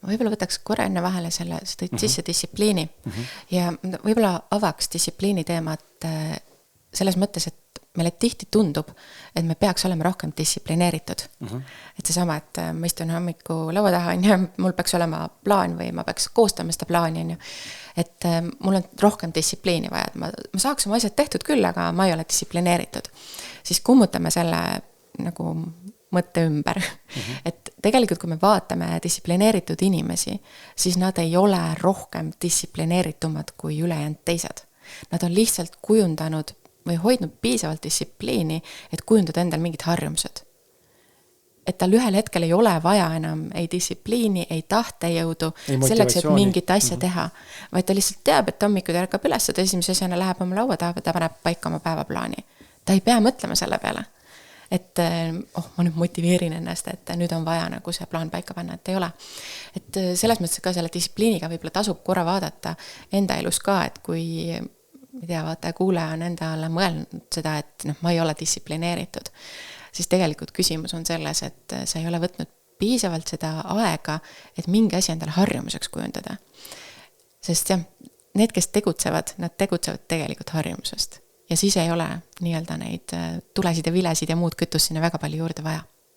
ma võib-olla võtaks korra enne vahele seda sisse distsipliini ja võib-olla avaks distsipliini teemat selles mõttes, et meile tihti tundub, et me peaks olema rohkem distsiplineeritud. Et seesama, et ma istun hommiku laua taha ja mul peaks olema plaan või ma peaks koostama seda plaani. Et mul on rohkem distsipliini vaja, et ma saaks oma asjad tehtud küll, aga ma ei ole distsiplineeritud. Siis kummutame selle nagu mõtte ümber. Et tegelikult, kui me vaatame distsiplineeritud inimesi, siis nad ei ole rohkem distsiplineeritumad kui ülejäänud teised. Nad on lihtsalt kujundanud või hoidnud piisavalt distsipliini, et kujundada endal mingid harjumused. Et tal ühel hetkel ei ole vaja enam ei distsipliini, ei tahtejõudu, selleks, et mingit asja teha. Vaid ta lihtsalt teab, et hommikul ta ärkab üles, et esimese asjana läheb oma laua taha, ta paneb paika oma päevaplaani. Ta ei pea mõtlema selle peale. Et ma nüüd motiveerin ennast, et nüüd on vaja nagu see plaan paika panna, et ei ole. Et selles mõttes ka selle distsipliiniga võib-olla tasub korra vaadata enda elus ka, et kui vaata kuulaja on endale mõelnud seda, et ma ei ole distsiplineeritud, siis tegelikult küsimus on selles, et sa ei ole võtnud piisavalt seda aega, et mingi asi endale harjumuseks kujundada. Sest jah, need, kes tegutsevad, nad tegutsevad tegelikult harjumusest. Ja siis ei ole nii-öelda neid tulesid ja vilesid ja muud kütust sinna väga palju juurde vaja.